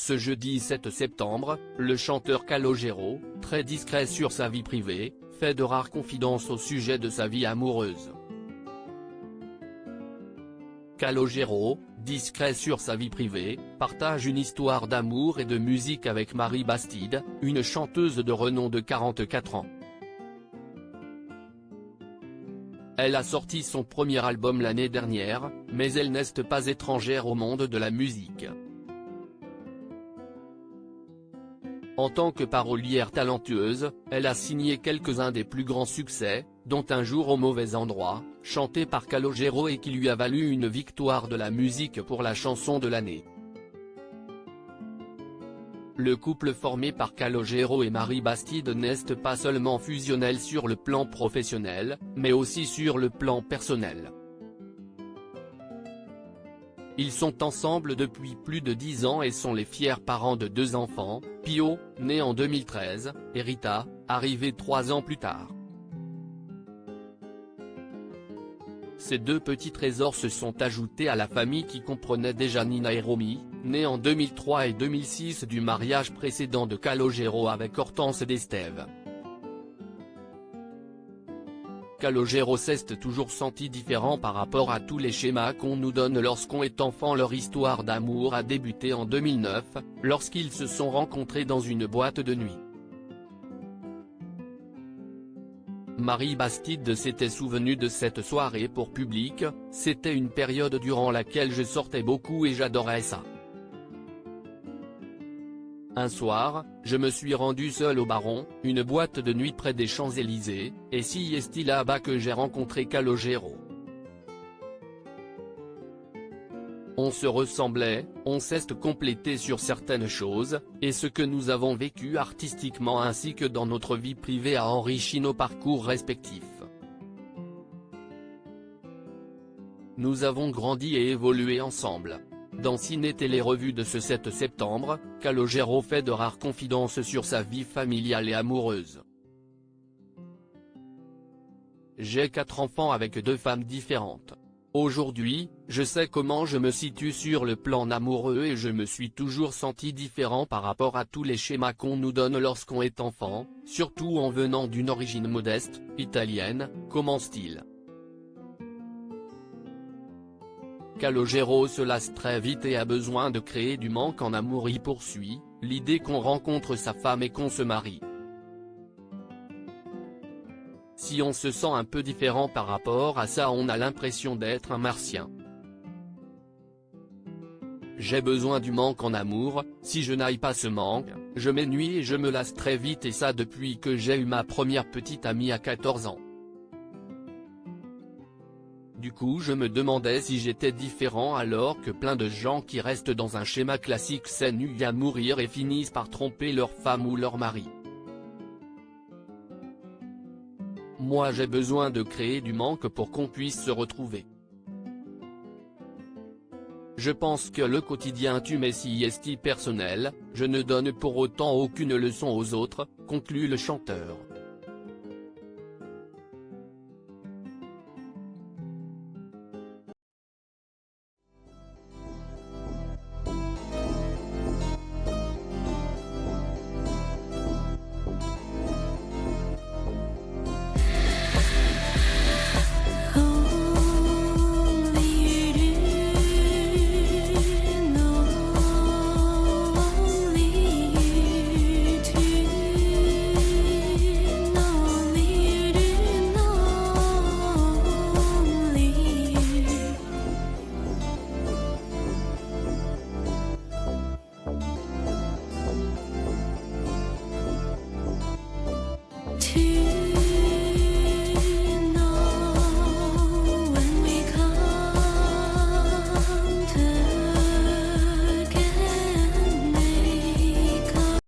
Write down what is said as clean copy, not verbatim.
Ce jeudi 7 septembre, le chanteur Calogero, très discret sur sa vie privée, fait de rares confidences au sujet de sa vie amoureuse. Calogero, discret sur sa vie privée, partage une histoire d'amour et de musique avec Marie Bastide, une chanteuse de renom de 44 ans. Elle a sorti son premier album l'année dernière, mais elle n'est pas étrangère au monde de la musique. En tant que parolière talentueuse, elle a signé quelques-uns des plus grands succès, dont Un jour au mauvais endroit, chanté par Calogero et qui lui a valu une victoire de la musique pour la chanson de l'année. Le couple formé par Calogero et Marie Bastide n'est pas seulement fusionnel sur le plan professionnel, mais aussi sur le plan personnel. Ils sont ensemble depuis plus de 10 ans et sont les fiers parents de 2 enfants, Pio, né en 2013, et Rita, arrivée 3 ans plus tard. Ces 2 petits trésors se sont ajoutés à la famille qui comprenait déjà Nina et Romy, nés en 2003 et 2006 du mariage précédent de Calogero avec Hortense d'Estève. Calogero s'est toujours senti différent par rapport à tous les schémas qu'on nous donne lorsqu'on est enfant. Leur histoire d'amour a débuté en 2009, lorsqu'ils se sont rencontrés dans une boîte de nuit. Marie Bastide s'était souvenue de cette soirée pour Public, c'était une période durant laquelle je sortais beaucoup et j'adorais ça. Un soir, je me suis rendu seul au Baron, une boîte de nuit près des Champs-Élysées, et c'est là-bas que j'ai rencontré Calogero. On se ressemblait, on s'est complété sur certaines choses, et ce que nous avons vécu artistiquement ainsi que dans notre vie privée a enrichi nos parcours respectifs. Nous avons grandi et évolué ensemble. Dans Ciné Télé Revue de ce 7 septembre, Calogero fait de rares confidences sur sa vie familiale et amoureuse. J'ai 4 enfants avec 2 femmes différentes. Aujourd'hui, je sais comment je me situe sur le plan amoureux et je me suis toujours senti différent par rapport à tous les schémas qu'on nous donne lorsqu'on est enfant, surtout en venant d'une origine modeste, italienne, commence-t-il. Calogero se lasse très vite et a besoin de créer du manque en amour. Il poursuit, l'idée qu'on rencontre sa femme et qu'on se marie. Si on se sent un peu différent par rapport à ça, on a l'impression d'être un martien. J'ai besoin du manque en amour, si je n'aille pas ce manque, je m'ennuie et je me lasse très vite et ça depuis que j'ai eu ma première petite amie à 14 ans. Du coup je me demandais si j'étais différent alors que plein de gens qui restent dans un schéma classique s'ennuient à mourir et finissent par tromper leur femme ou leur mari. Moi j'ai besoin de créer du manque pour qu'on puisse se retrouver. Je pense que le quotidien tue mes siestes personnelles, je ne donne pour autant aucune leçon aux autres, conclut le chanteur.